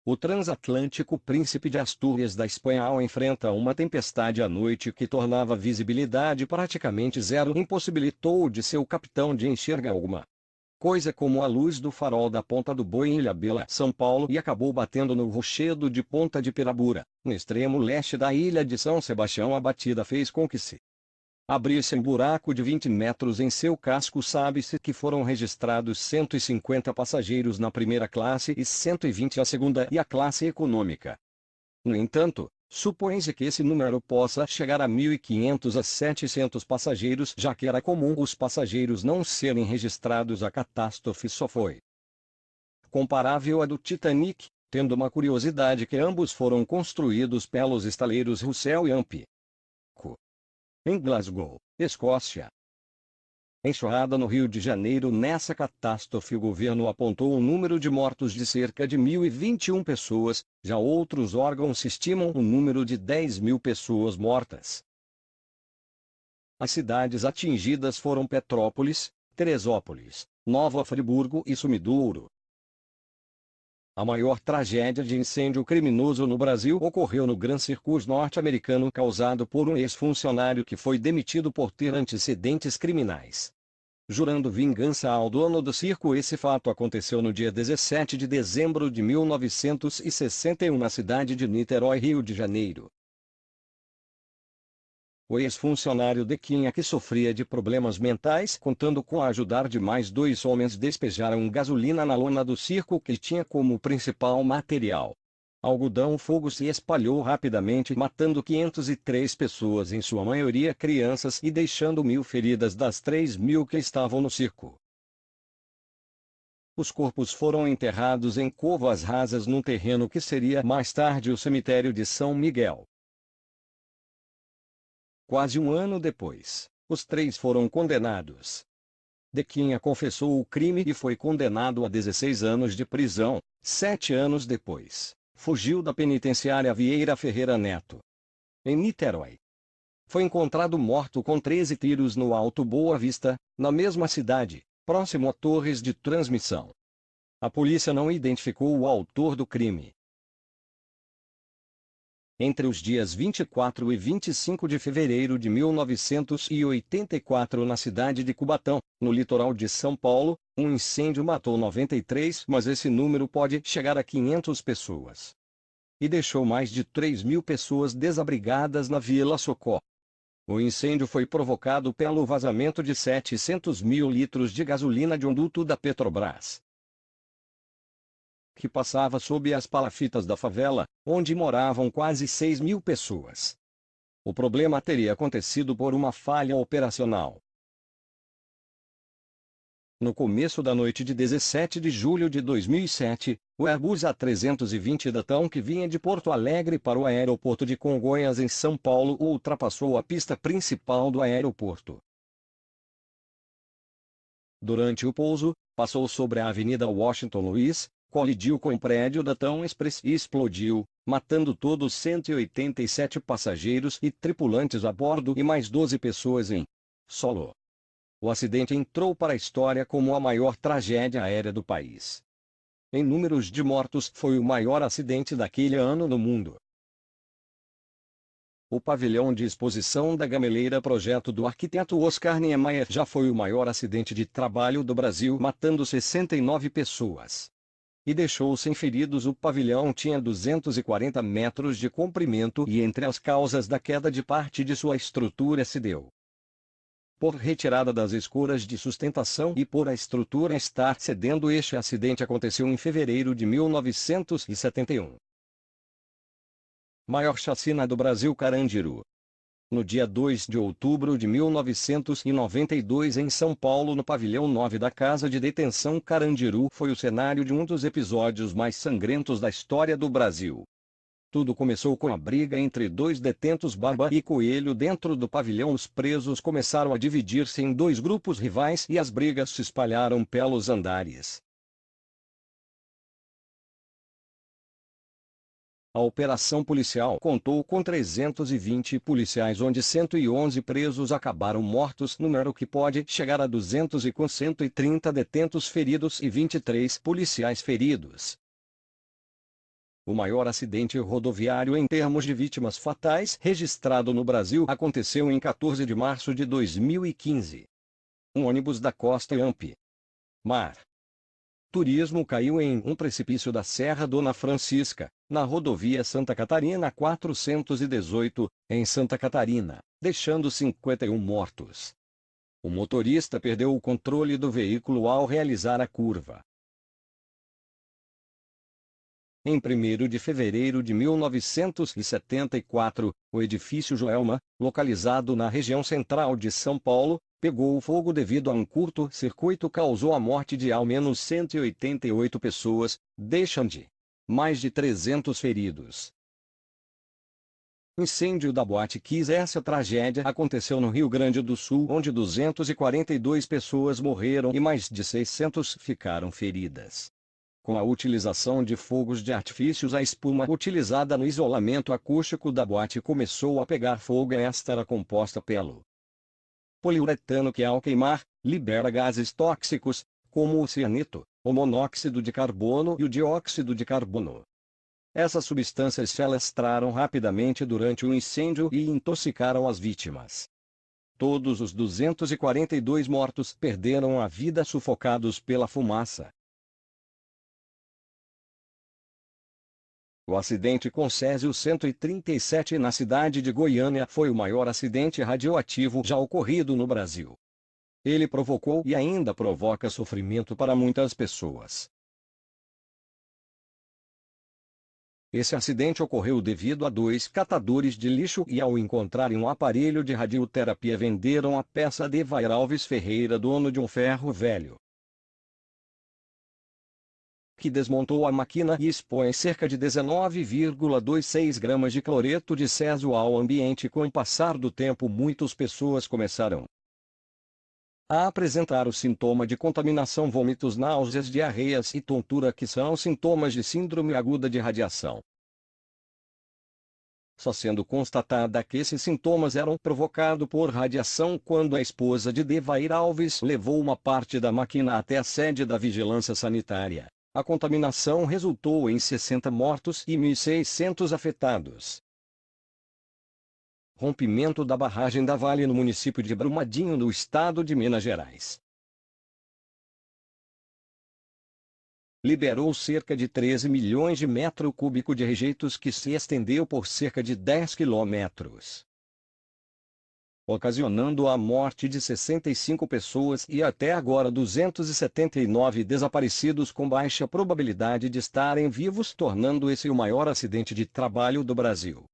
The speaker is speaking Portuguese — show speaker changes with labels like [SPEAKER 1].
[SPEAKER 1] O transatlântico Príncipe de Astúrias da Espanha enfrenta uma tempestade à noite que tornava a visibilidade praticamente zero, impossibilitou de seu capitão de enxergar alguma coisa como a luz do farol da Ponta do Boi em Ilhabela, São Paulo, e acabou batendo no rochedo de Ponta de Pirabura, no extremo leste da ilha de São Sebastião. A batida fez com que se abrisse um buraco de 20 metros em seu casco. Sabe-se que foram registrados 150 passageiros na primeira classe e 120 na segunda e a classe econômica. No entanto, supõe-se que esse número possa chegar a 1.500 a 700 passageiros, já que era comum os passageiros não serem registrados. A catástrofe só foi comparável à do Titanic, tendo uma curiosidade que ambos foram construídos pelos estaleiros Russell e Amp, em Glasgow, Escócia. Enxurrada no Rio de Janeiro. Nessa catástrofe o governo apontou um número de mortos de cerca de 1.021 pessoas, já outros órgãos estimam um número de 10.000 pessoas mortas. As cidades atingidas foram Petrópolis, Teresópolis, Nova Friburgo e Sumidouro. A maior tragédia de incêndio criminoso no Brasil ocorreu no Grand Circus norte-americano, causado por um ex-funcionário que foi demitido por ter antecedentes criminais, jurando vingança ao dono do circo. Esse fato aconteceu no dia 17 de dezembro de 1961 na cidade de Niterói, Rio de Janeiro. O ex-funcionário Dequinha, que sofria de problemas mentais, contando com a ajuda de mais 2 homens, despejaram gasolina na lona do circo, que tinha como principal material algodão. O fogo se espalhou rapidamente, matando 503 pessoas, em sua maioria crianças, e deixando 1.000 feridas das 3.000 que estavam no circo. Os corpos foram enterrados em covas rasas num terreno que seria mais tarde o cemitério de São Miguel. Quase um ano depois, os 3 foram condenados. Dequinha confessou o crime e foi condenado a 16 anos de prisão. 7 anos depois, fugiu da penitenciária Vieira Ferreira Neto, em Niterói. Foi encontrado morto com 13 tiros no Alto Boa Vista, na mesma cidade, próximo a torres de transmissão. A polícia não identificou o autor do crime. Entre os dias 24 e 25 de fevereiro de 1984, na cidade de Cubatão, no litoral de São Paulo, um incêndio matou 93, mas esse número pode chegar a 500 pessoas. E deixou mais de 3.000 pessoas desabrigadas na Vila Socorro. O incêndio foi provocado pelo vazamento de 700.000 litros de gasolina de um duto da Petrobras, que passava sob as palafitas da favela, onde moravam quase 6.000 pessoas. O problema teria acontecido por uma falha operacional. No começo da noite de 17 de julho de 2007, o Airbus A320 da TAM, que vinha de Porto Alegre para o aeroporto de Congonhas, em São Paulo, ultrapassou a pista principal do aeroporto. Durante o pouso, passou sobre a Avenida Washington Luiz, colidiu com o prédio da TAM Express e explodiu, matando todos 187 passageiros e tripulantes a bordo e mais 12 pessoas em solo. O acidente entrou para a história como a maior tragédia aérea do país. Em números de mortos, foi o maior acidente daquele ano no mundo. O pavilhão de exposição da Gameleira, projeto do arquiteto Oscar Niemeyer, já foi o maior acidente de trabalho do Brasil, matando 69 pessoas e deixou sem feridos. O pavilhão tinha 240 metros de comprimento e entre as causas da queda de parte de sua estrutura se deu por retirada das escoras de sustentação e por a estrutura estar cedendo. Este acidente aconteceu em fevereiro de 1971. Maior chacina do Brasil, Carandiru. No dia 2 de outubro de 1992, em São Paulo, no pavilhão 9 da Casa de Detenção Carandiru, foi o cenário de um dos episódios mais sangrentos da história do Brasil. Tudo começou com a briga entre 2 detentos, Barba e Coelho, dentro do pavilhão. Os presos começaram a dividir-se em 2 grupos rivais e as brigas se espalharam pelos andares. A operação policial contou com 320 policiais, onde 111 presos acabaram mortos, número que pode chegar a 200, e com 130 detentos feridos e 23 policiais feridos. O maior acidente rodoviário em termos de vítimas fatais registrado no Brasil aconteceu em 14 de março de 2015. Um ônibus da Costa Amp. Mar. Turismo caiu em um precipício da Serra Dona Francisca, na rodovia Santa Catarina 418, em Santa Catarina, deixando 51 mortos. O motorista perdeu o controle do veículo ao realizar a curva. Em 1º de fevereiro de 1974, o edifício Joelma, localizado na região central de São Paulo, pegou fogo devido a um curto-circuito que causou a morte de ao menos 188 pessoas, deixando mais de 300 feridos. O incêndio da Boate Kiss. Essa tragédia aconteceu no Rio Grande do Sul, onde 242 pessoas morreram e mais de 600 ficaram feridas. Com a utilização de fogos de artifícios, a espuma utilizada no isolamento acústico da boate começou a pegar fogo. Esta era composta pelo poliuretano que, ao queimar, libera gases tóxicos, como o cianeto, o monóxido de carbono e o dióxido de carbono. Essas substâncias se alastraram rapidamente durante o incêndio e intoxicaram as vítimas. Todos os 242 mortos perderam a vida sufocados pela fumaça. O acidente com Césio 137 na cidade de Goiânia foi o maior acidente radioativo já ocorrido no Brasil. Ele provocou e ainda provoca sofrimento para muitas pessoas. Esse acidente ocorreu devido a 2 catadores de lixo e, ao encontrarem um aparelho de radioterapia, venderam a peça a Devair Alves Ferreira, dono de um ferro velho, que desmontou a máquina e expõe cerca de 19,26 gramas de cloreto de césio ao ambiente. Com o passar do tempo, muitas pessoas começaram a apresentar o sintoma de contaminação: vômitos, náuseas, diarreias e tontura, que são sintomas de síndrome aguda de radiação. Só sendo constatada que esses sintomas eram provocados por radiação quando a esposa de Devair Alves levou uma parte da máquina até a sede da Vigilância Sanitária. A contaminação resultou em 60 mortos e 1.600 afetados. Rompimento da barragem da Vale no município de Brumadinho, no estado de Minas Gerais. Liberou cerca de 13 milhões de metros cúbicos de rejeitos, que se estendeu por cerca de 10 quilômetros, ocasionando a morte de 65 pessoas e até agora 279 desaparecidos com baixa probabilidade de estarem vivos, tornando esse o maior acidente de trabalho do Brasil.